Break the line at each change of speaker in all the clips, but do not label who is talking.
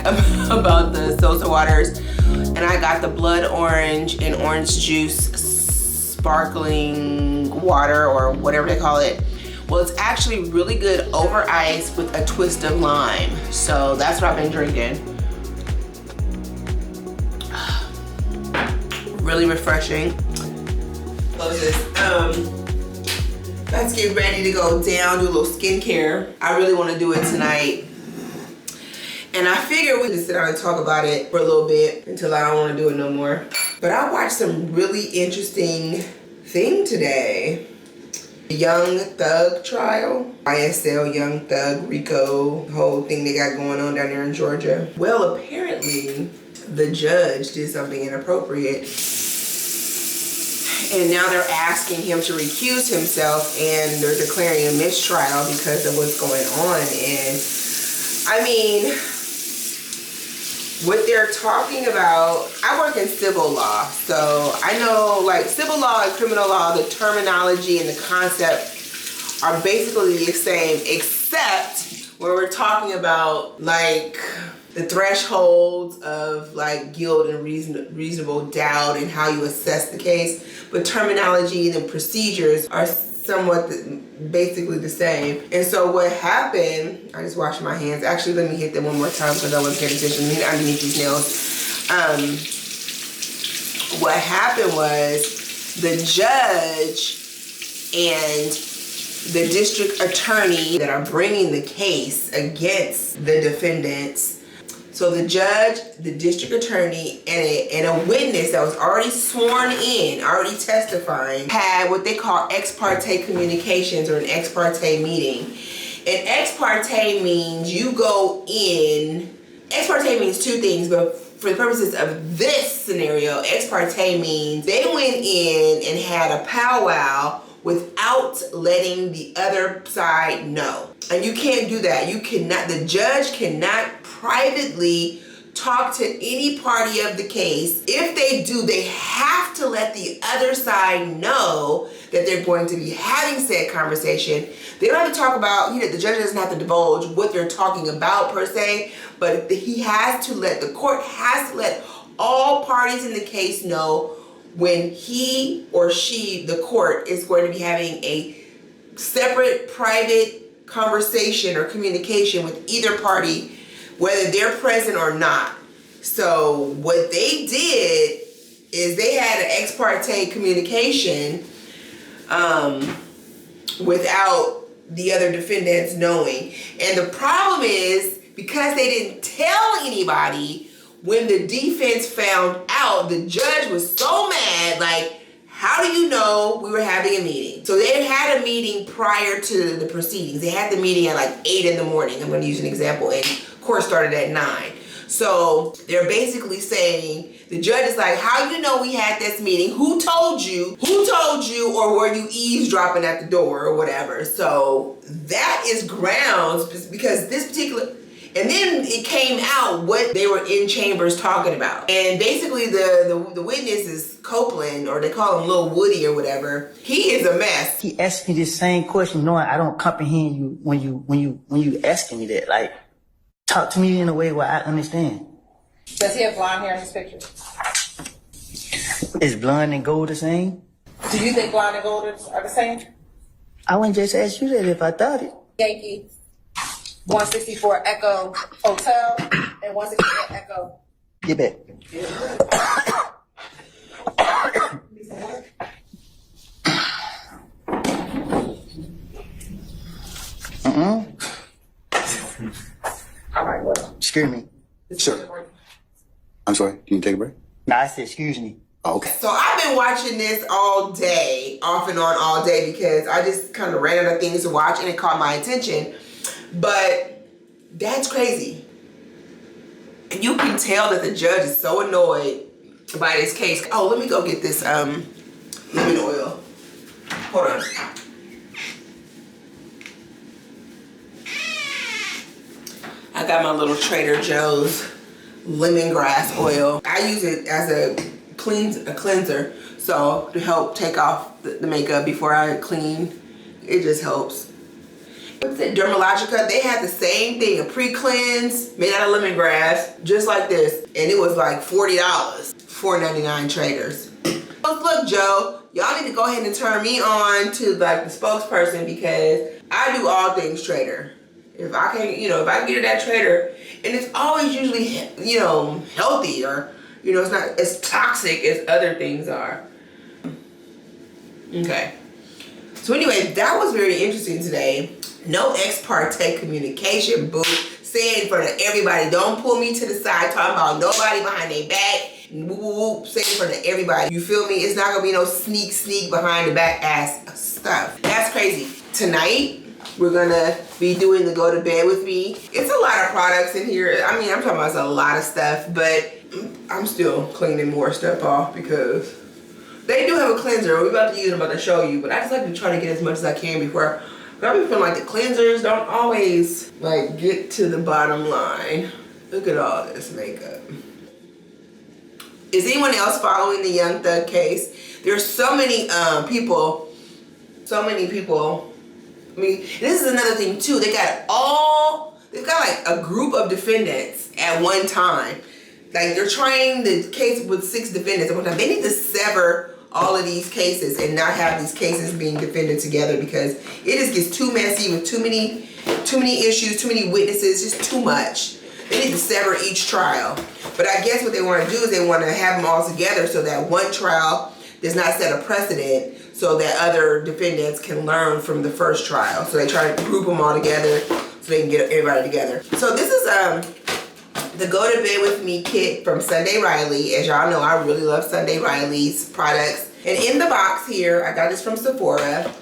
about the Sosa waters, and I got the blood orange and orange juice sparkling water, or whatever they call it. Well, it's actually really good over ice with a twist of lime. So that's what I've been drinking. Really refreshing. Close this. Let's get ready to go down, do a little skincare. I really want to do it tonight. And I figure we just sit down and talk about it for a little bit until I don't want to do it no more. But I watched some really interesting thing today. The Young Thug trial. YSL, Young Thug, Rico, the whole thing they got going on down there in Georgia. Well, apparently the judge did something inappropriate. And now they're asking him to recuse himself, and they're declaring a mistrial because of what's going on. And I mean, what they're talking about, I work in civil law, so I know like civil law and criminal law, the terminology and the concept are basically the same, except when we're talking about like the thresholds of like guilt and reasonable doubt and how you assess the case. But terminology and procedures are somewhat basically the same. And so what happened, I just washed my hands. Actually, let me hit them one more time because I wasn't paying attention underneath these nails. What happened was the judge and the district attorney that are bringing the case against the defendants. So the judge, the district attorney, and a witness that was already sworn in, already testifying, had what they call ex parte communications, or an ex parte meeting. And ex parte means you go in, ex parte means two things, but for the purposes of this scenario, ex parte means they went in and had a powwow without letting the other side know. And you can't do that. You cannot, the judge cannot privately talk to any party of the case. If they do, they have to let the other side know that they're going to be having said conversation. They don't have to talk about, you know, the judge doesn't have to divulge what they're talking about per se, but he has to let, the court has to let all parties in the case know when he or she, the court, is going to be having a separate private conversation or communication with either party, whether they're present or not. So what they did is they had an ex parte communication without the other defendants knowing. And the problem is, because they didn't tell anybody, when the defense found out, the judge was so mad, like, how do you know we were having a meeting? So they had a meeting prior to the proceedings. They had the meeting at like 8 in the morning. I'm going to use an example. And court started at 9. So they're basically saying, the judge is like, how do you know we had this meeting? Who told you? Who told you? Or were you eavesdropping at the door or whatever? So that is grounds, because this particular... And then it came out what they were in chambers talking about. And basically the witness is Copeland, or they call him Lil Woody or whatever. He is a mess.
He asked me this same question, knowing I don't comprehend you when you asking me that. Like, talk to me in a way where I understand.
Does he have blonde hair in his picture?
Is blonde and gold the same?
Do you think blonde and gold are the same?
I wouldn't just ask you that if I thought it.
Yankee 164 Echo Hotel and 164 Echo.
Get back.
All right, well.
Excuse me.
Sure. I'm sorry, can you take a break?
No, I said excuse me.
Oh, okay.
So I've been watching this all day, off and on all day, because I just kind of ran out of things to watch and it caught my attention. But that's crazy. And you can tell that the judge is so annoyed by this case. Oh, let me go get this lemon oil. Hold on. I got my little Trader Joe's lemongrass oil. I use it as a cleanser, so to help take off the makeup before I clean. It just helps. what's it, Dermalogica, they had the same thing, a pre-cleanse made out of lemongrass, just like this, and it was like $40, $4.99 Traders. Look, Joe, y'all need to go ahead and turn me on to like the spokesperson because I do all things Trader. If I can, if I get it at Trader, and it's always usually, healthy, or, it's not as toxic as other things are. Okay. So anyway, that was very interesting today. No ex parte communication, boo. Saying in front of everybody, don't pull me to the side, talking about nobody behind their back. Whoop, whoop, whoop, saying in front of everybody. You feel me? It's not gonna be no sneak behind the back ass stuff. That's crazy. Tonight, we're gonna be doing the go to bed with me. It's a lot of products in here. I mean, I'm talking about a lot of stuff, but I'm still cleaning more stuff off because they do have a cleanser. We're about to use it, I'm about to show you, but I just like to try to get as much as I can before. But I've been feeling like the cleansers don't always like get to the bottom line. Look at all this makeup. Is anyone else following the Young Thug case? There's so many people. I mean, this is another thing too. They've got like a group of defendants at one time. Like they're trying the case with 6 defendants at one time. They need to sever all of these cases and not have these cases being defended together because it just gets too messy with too many issues, too many witnesses, just too much. They need to sever each trial. But I guess what they want to do is they want to have them all together so that one trial does not set a precedent so that other defendants can learn from the first trial. So they try to group them all together so they can get everybody together. So this is the Go to Bed With Me kit from Sunday Riley. As y'all know, I really love Sunday Riley's products. And in the box here, I got this from Sephora.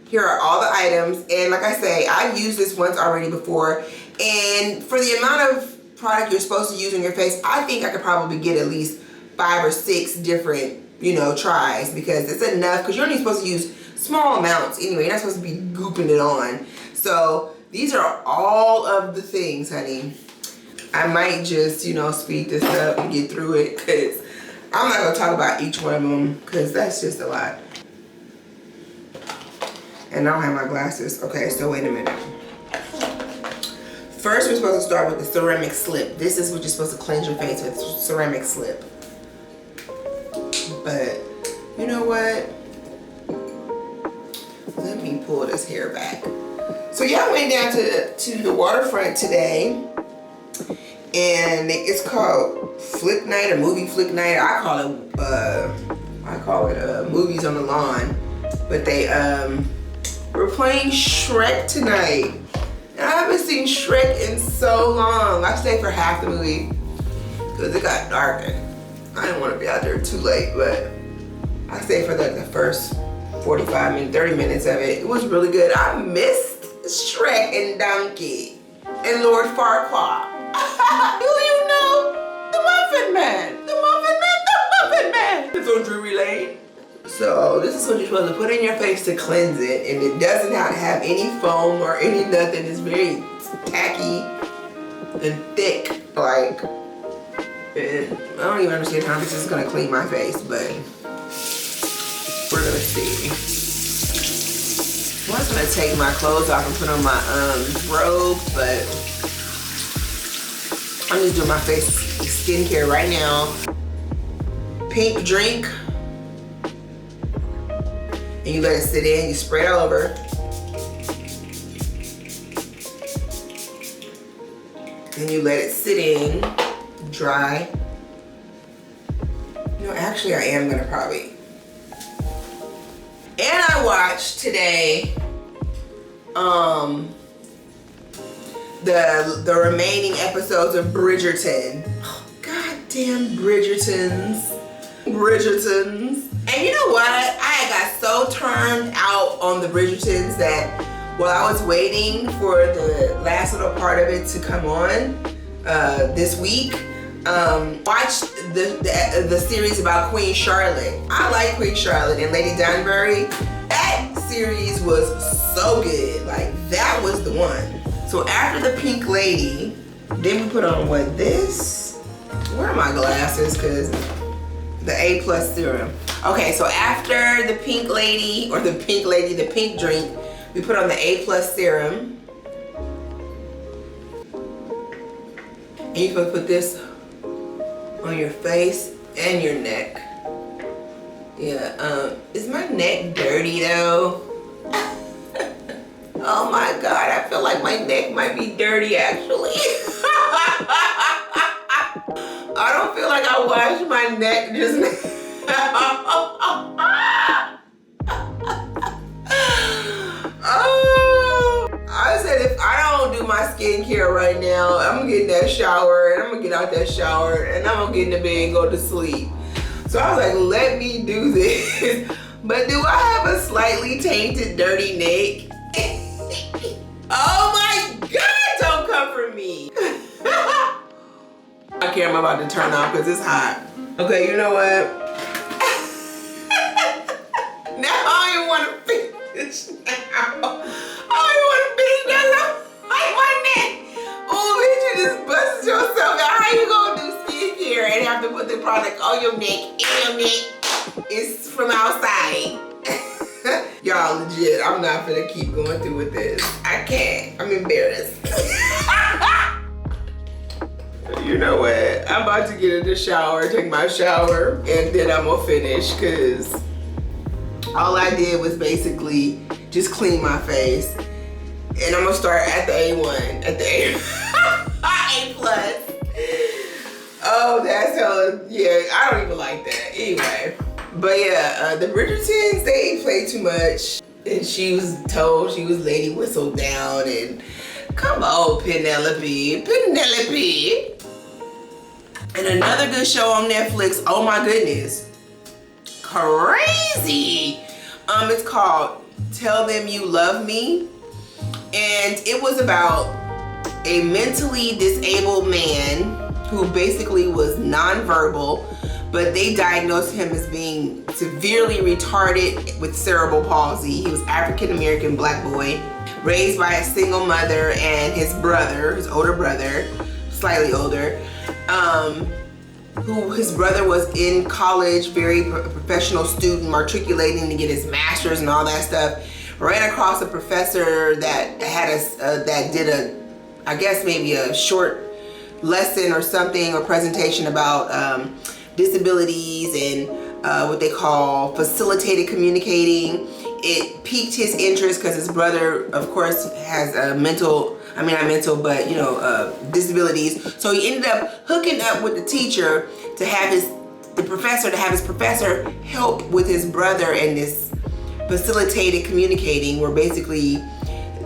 Here are all the items. And like I say, I've used this once already before. And for the amount of product you're supposed to use on your face, I think I could probably get at least 5 or 6 different, tries, because it's enough, because you're only supposed to use small amounts anyway. You're not supposed to be gooping it on. So these are all of the things, honey. I might just, speed this up and get through it, because I'm not going to talk about each one of them, because that's just a lot. And I don't have my glasses. Okay, so wait a minute. First, we're supposed to start with the ceramic slip. This is what you're supposed to cleanse your face with, ceramic slip. But, you know what? Let me pull this hair back. So yeah, I went down to the waterfront today, and it's called Flick Night or Movie Flick Night. I call it Movies on the Lawn. But they were playing Shrek tonight. And I haven't seen Shrek in so long. I stayed for half the movie because it got dark and I didn't want to be out there too late, but I stayed for the first 45 minutes, 30 minutes of it. It was really good. I missed Shrek and Donkey and Lord Farquaad. Do you know the Muffin Man? The Muffin Man, the Muffin Man. It's on Drury Lane. So this is what you're supposed to put in your face to cleanse it, and it doesn't have any foam or any nothing. It's very tacky and thick, like. And I don't even understand how this is gonna clean my face, but we're gonna see. I was gonna take my clothes off and put on my robe, but I'm just doing my face skincare right now. Pink drink. And you let it sit in, you spray it all over. And you let it sit in, dry. Actually I am gonna probably. And I watched today the remaining episodes of Bridgerton. Oh, goddamn Bridgertons. And you know what? I got so turned out on the Bridgertons that while I was waiting for the last little part of it to come on this week, watched the series about Queen Charlotte. I like Queen Charlotte and Lady Danbury. That series was so good. Like, that was the one. So after the Pink Lady, then we put on what, this? Where are my glasses? Because the A+ serum. Okay, so after the Pink Lady, or the Pink Lady, the pink drink, we put on the A+ serum. And you're gonna put this on your face and your neck. Yeah, is my neck dirty though? Oh my God, I feel like my neck might be dirty actually. I don't feel like I washed my neck just now. Oh, I said if I don't do my skincare right now, I'm gonna get in that shower and I'm gonna get out that shower and I'm gonna get in the bed and go to sleep. So I was like, let me do this. But do I have a slightly tainted, dirty neck? Oh my God, don't come for me. I can't, I'm about to turn off because it's hot. Okay, you know what? Now I don't even want to finish now. I don't even want to finish that like my neck. Oh, bitch, you just busted yourself out. How you gonna do skincare and have to put the product on your neck and your neck? It's from outside. Y'all, legit, I'm not gonna keep going through with this. I can't. I'm embarrassed. You know what? I'm about to get in the shower, take my shower, and then I'm gonna finish because all I did was basically just clean my face. And I'm gonna start at the A1, at the A+. Oh, that's hella, yeah, I don't even like that. Anyway. But yeah, the Bridgertons, they play too much. And she was told she was lady whistled down and come on, Penelope. And another good show on Netflix, oh my goodness. Crazy. It's called Tell Them You Love Me. And it was about a mentally disabled man who basically was nonverbal, but they diagnosed him as being severely retarded with cerebral palsy. He was African-American black boy, raised by a single mother and his brother, his older brother, slightly older, who his brother was in college, very professional student, matriculating to get his master's and all that stuff. Ran across a professor that had that did I guess maybe a short lesson or something, or presentation about disabilities and what they call facilitated communicating. It piqued his interest because his brother, of course, has disabilities. So he ended up hooking up with the teacher to have his professor help with his brother in this facilitated communicating, where basically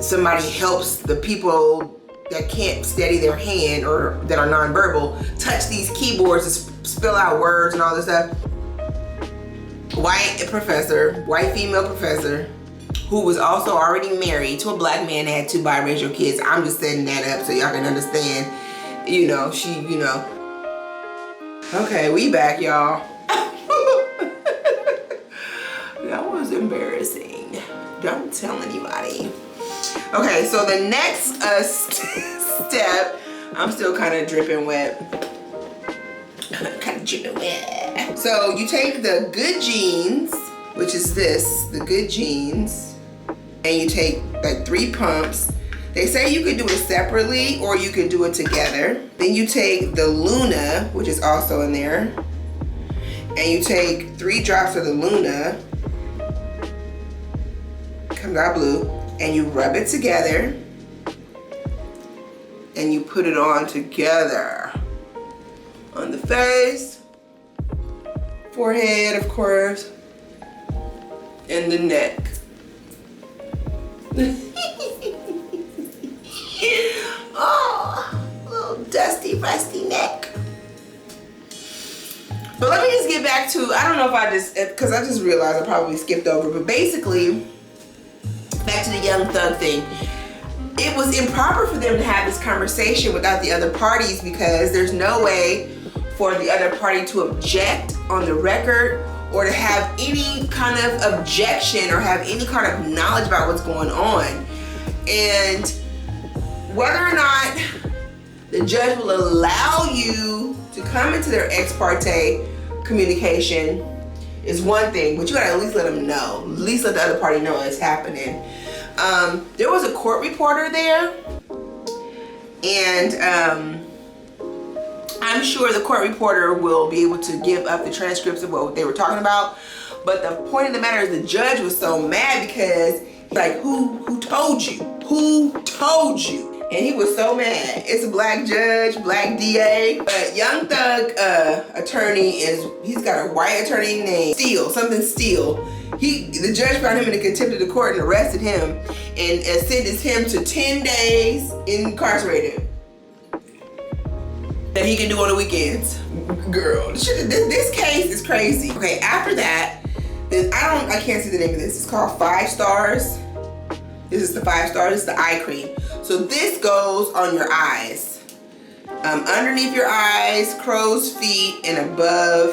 somebody helps the people that can't steady their hand or that are nonverbal touch these keyboards to spell out words and all this stuff. White female professor, who was also already married to a black man that had 2 biracial kids. I'm just setting that up so y'all can understand, Okay, we back, y'all. That was embarrassing. Don't tell anybody. Okay, so the next step, I'm still kind of dripping wet. So you take the Good Genes, which is the Good Genes, and you take like 3 pumps. They say you could do it separately or you could do it together. Then you take the Luna, which is also in there, and you take 3 drops of the Luna, comes out blue, and you rub it together and you put it on together on the face, forehead, of course, and the neck. Oh, little dusty, rusty neck. But let me just get back to, I don't know if because I just realized I probably skipped over, but basically, back to the Young Thug thing. It was improper for them to have this conversation without the other parties, because there's no way for the other party to object on the record or to have any kind of objection or have any kind of knowledge about what's going on. And whether or not the judge will allow you to come into their ex parte communication is one thing, but you gotta at least let them know. At least let the other party know it's happening. There was a court reporter there, and I'm sure the court reporter will be able to give up the transcripts of what they were talking about. But the point of the matter is the judge was so mad because, like, who told you? Who told you? And he was so mad. It's a black judge, black DA. But Young Thug attorney he's got a white attorney named Steele, something Steele. The judge found him in contempt of the court and arrested him and sentenced him to 10 days incarcerated that he can do on the weekends. Girl, this case is crazy. Okay, after that, I can't see the name of this. It's called 5 Stars. This is the 5 Stars. This is the eye cream. So this goes on your eyes. Underneath your eyes, crow's feet, and above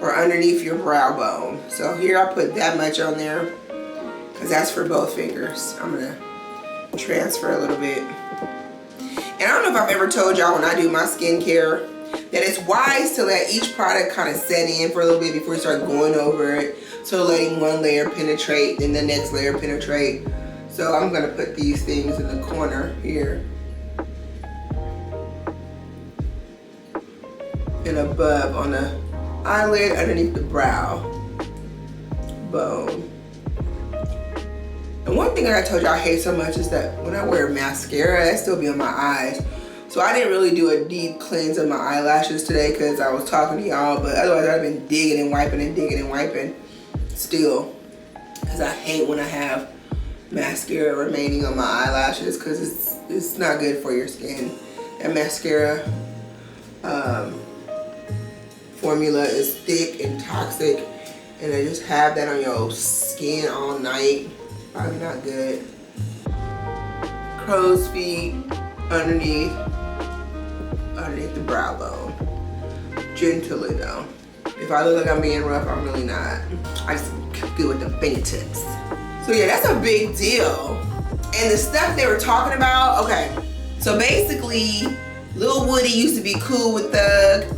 or underneath your brow bone. So here I put that much on there because that's for both fingers. I'm gonna transfer a little bit. And I don't know if I've ever told y'all when I do my skincare that it's wise to let each product kind of set in for a little bit before you start going over it. So letting one layer penetrate, then the next layer penetrate. So I'm gonna put these things in the corner here. And above on the eyelid underneath the brow bone. And one thing that I told y'all I hate so much is that when I wear mascara, it still be on my eyes. So I didn't really do a deep cleanse of my eyelashes today because I was talking to y'all, but otherwise I've been digging and wiping and digging and wiping still. Because I hate when I have mascara remaining on my eyelashes because it's not good for your skin. That mascara formula is thick and toxic, and to just have that on your skin all night, probably not good. Crow's feet underneath the brow bone. Gently though. If I look like I'm being rough, I'm really not. I just good with the fingertips. So yeah, that's a big deal. And the stuff they were talking about, okay. So basically, Lil Woody used to be cool with Thug.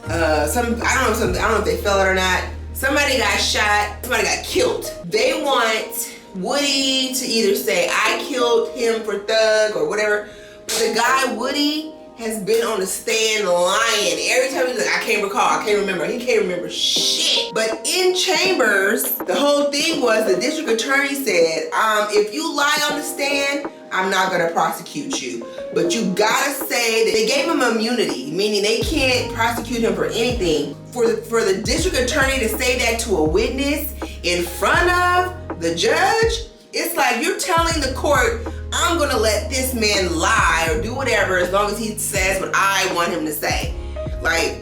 I don't know if they fell it or not. Somebody got shot, somebody got killed. They want Woody to either say, I killed him for Thug or whatever. But the guy, Woody, has been on the stand lying. Every time he's like, I can't recall, I can't remember. He can't remember shit. But in chambers, the whole thing was the district attorney said, if you lie on the stand, I'm not gonna prosecute you. But you gotta say that they gave him immunity, meaning they can't prosecute him for anything. For the district attorney to say that to a witness in front of the judge, it's like you're telling the court, I'm gonna let this man lie or do whatever as long as he says what I want him to say. Like,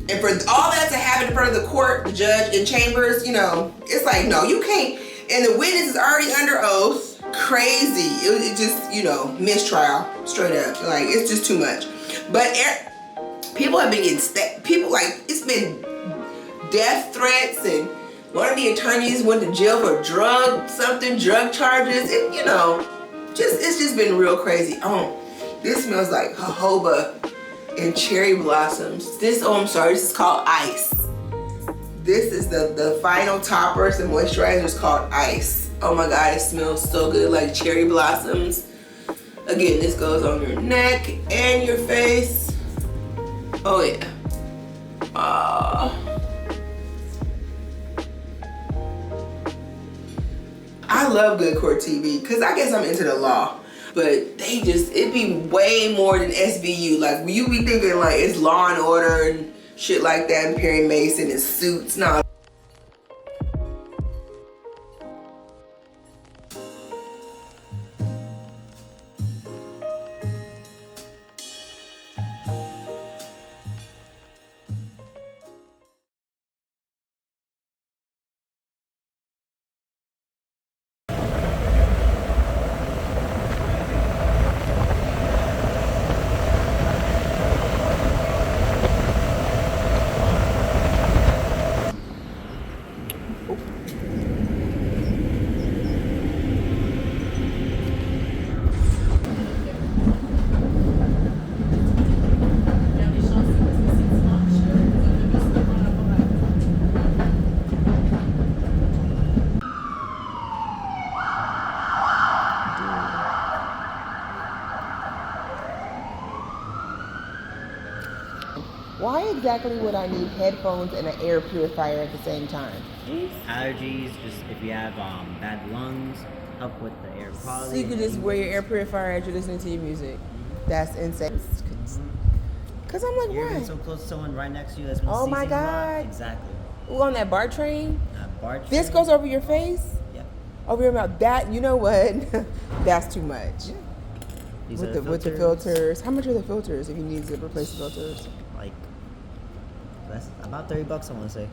and for all that to happen in front of the court, the judge, in chambers, you know, it's like, no, you can't. And the witness is already under oath. Crazy. It just, you know, mistrial, straight up. Like, it's just too much. But people have been getting, it's been death threats, and one of the attorneys went to jail for drug charges. You know, it's just been real crazy. Oh, this smells like jojoba and cherry blossoms. I'm sorry, this is called Ice. This is the final topper, the moisturizer is called Ice. Oh my God, it smells so good, like cherry blossoms. Again, this goes on your neck and your face. Oh yeah. I love Good Court TV because I guess I'm into the law, but it'd be way more than SVU. Like, you be thinking like it's Law and Order and shit like that, and Perry Mason and Suits. Nah. Why exactly would I need headphones and an air purifier at the same time?
Allergies, just if you have bad lungs, help with the air quality.
So you could just wear your air purifier as you're listening to your music. That's insane. Cause I'm like,
You're
why?
even so close to someone right next to you that's been
Oh my
sneezing a lot.
God.
Exactly.
Ooh, on that BART train?
BART train.
This goes over your face?
Yep.
Over your mouth. That, you know what? That's too much.
These
With
are
the filters. How much are the filters if you need to replace the filters?
Like, that's about $30, I want to say.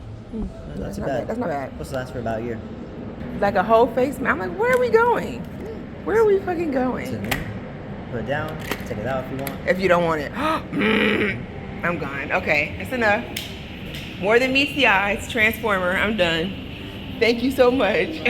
That's not bad. That's not bad.
Supposed to last for about a year.
Like a whole face mask. I'm like, where are we going? Where are we fucking going?
Put it down, take it out if you want.
If you don't want it. I'm gone. Okay, that's enough. More than meets the eyes. Transformer. I'm done. Thank you so much.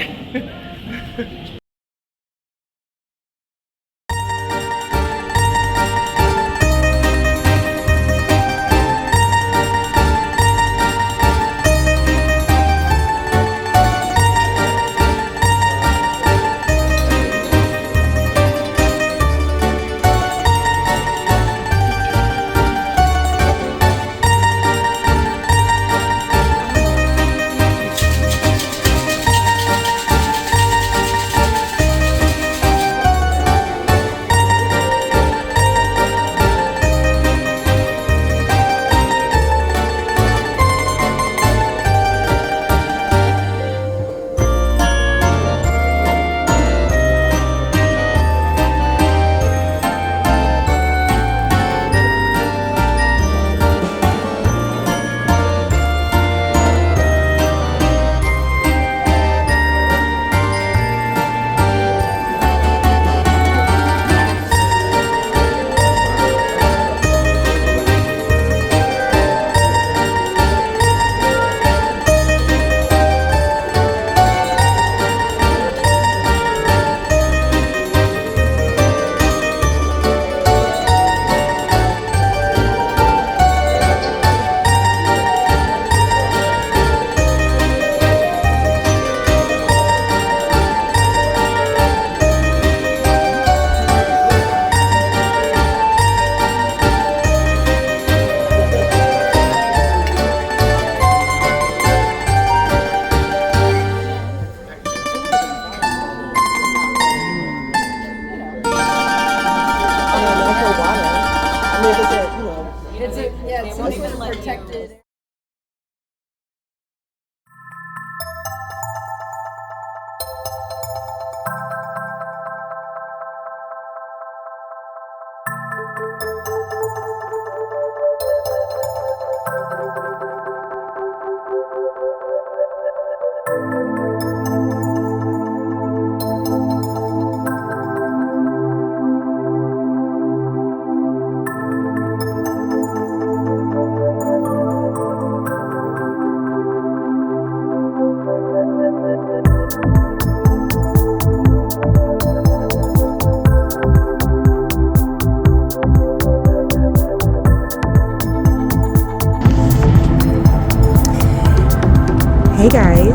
Hey guys.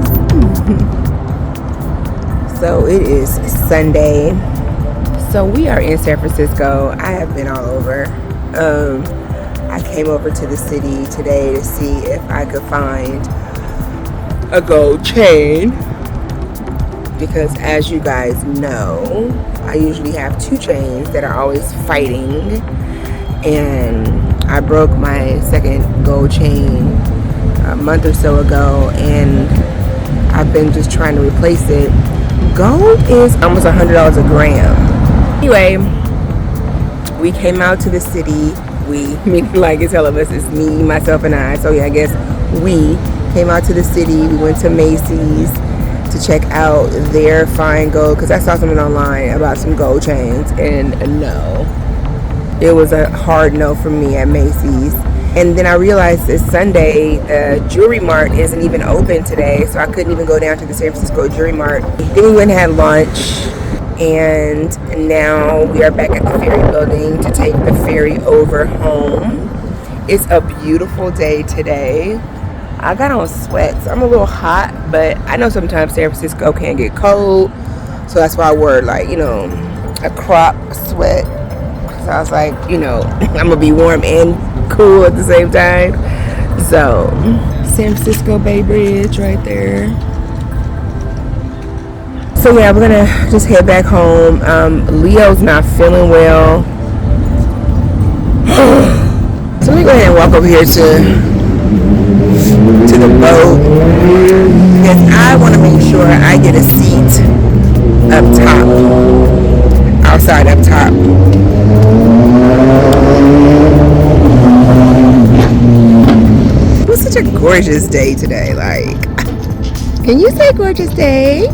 So it is Sunday. So we are in San Francisco. I have been all over. I came over to the city today to see if I could find a gold chain. Because as you guys know, I usually have two chains that are always fighting. And I broke my second gold chain a month or so ago, and I've been just trying to replace it. Gold is almost $100 a gram. Anyway, we came out to the city. We, meaning like it's hell of us, it's me, myself, and I. So yeah, I guess we came out to the city. We went to Macy's to check out their fine gold, because I saw something online about some gold chains, and no. It was a hard no for me at Macy's. And then I realized it's Sunday, the Jewelry Mart isn't even open today, so I couldn't even go down to the San Francisco Jewelry Mart. Then we went and had lunch, and now we are back at the ferry building to take the ferry over home. It's a beautiful day today. I got on sweats. I'm a little hot, but I know sometimes San Francisco can get cold, so that's why I wore like, a crop sweat. So I was like, I'm gonna be warm and cool at the same time. So, San Francisco Bay Bridge right there. So yeah, we're gonna just head back home. Leo's not feeling well. So let me go ahead and walk over here to the boat because I want to make sure I get a seat up top, outside up top. It was such a gorgeous day today. Like, can you say gorgeous day?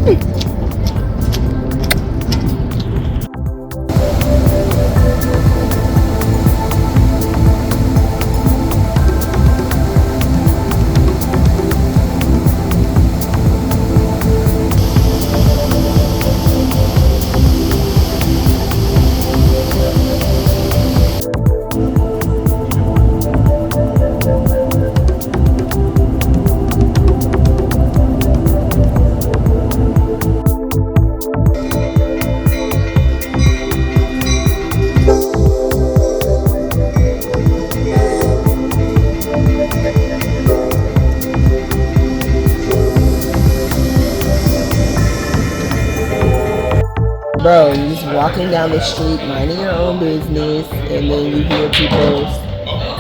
Bro, you're just walking down the street, minding your own business, and then you hear people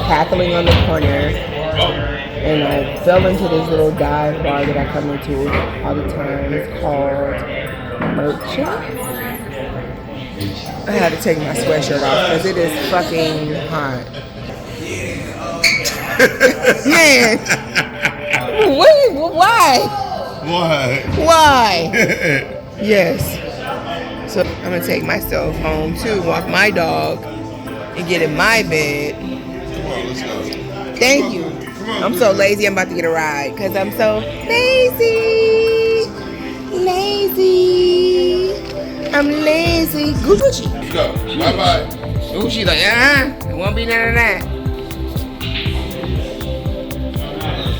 cackling on the corner. And I fell into this little dive bar that I come into all the time. It's called Merchant. I had to take my sweatshirt off because it is fucking hot. Man, why? Why? Yes. So I'm gonna take myself home too, walk my dog, and get in my bed.
Come on, let's go.
Thank you. I'm so lazy, I'm about to get a ride because I'm so lazy. Lazy. I'm lazy. Gucci.
Let's go. Bye-bye.
Gucci like, it won't be none of that.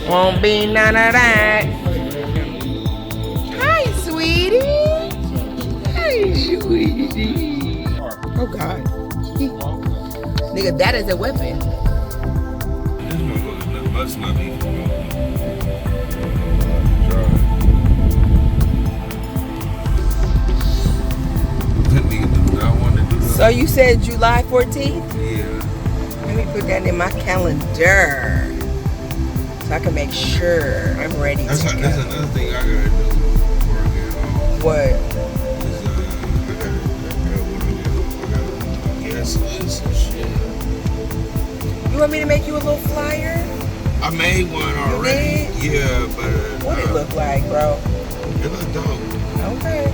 Won't be none of that. Hi, sweetie. Oh God. Nigga, that is a weapon.
Must not be. That nigga do not want to do that.
So you said July 14th?
Yeah.
Let me put that in my calendar so I can make sure I'm ready
That's
to go.
another thing I gotta do before I get home.
What? You want me to make you a little flyer?
I made one already. Yeah, but
What it look like, bro?
it look dope.
Okay.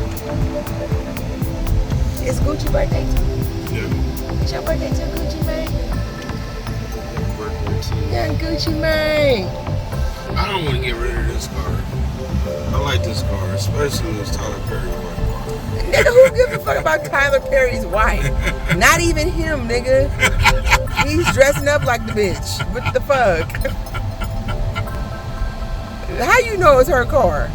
It's Gucci birthday too.
Yeah.
It's your birthday too, Gucci Mane.
Birthday too.
Young Gucci Mane.
I don't want to get rid of this car. I like this car, especially this Tyler Perry one.
Nigga, who gives a fuck about Tyler Perry's wife? Not even him, nigga. He's dressing up like the bitch. What the fuck? How you know it's her car?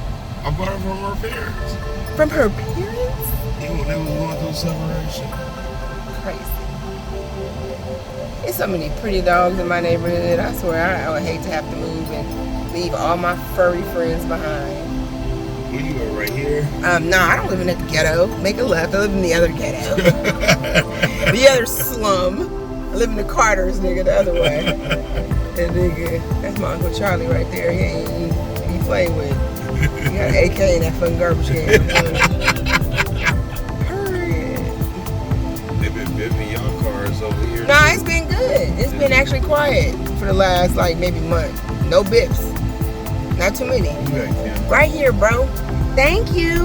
I bought it from her parents.
From her parents?
Even when they was going through separation.
Crazy. There's so many pretty dogs in my neighborhood. I swear, I would hate to have to move and leave all my furry friends behind.
Where you at, right here?
No, I don't live in the ghetto. Make a left. I live in the other ghetto. The other slum. I live in the Carters, nigga, the other way. And nigga, that's my Uncle Charlie right there. He ain't be playing with. He got an AK in that fucking garbage can. Hurry.
They've been bipping y'all cars over here.
Nah, it's been good. It's been actually quiet for the last, like, maybe month. No bips. Not too many.
You got Kim.
Right here, bro. Thank you.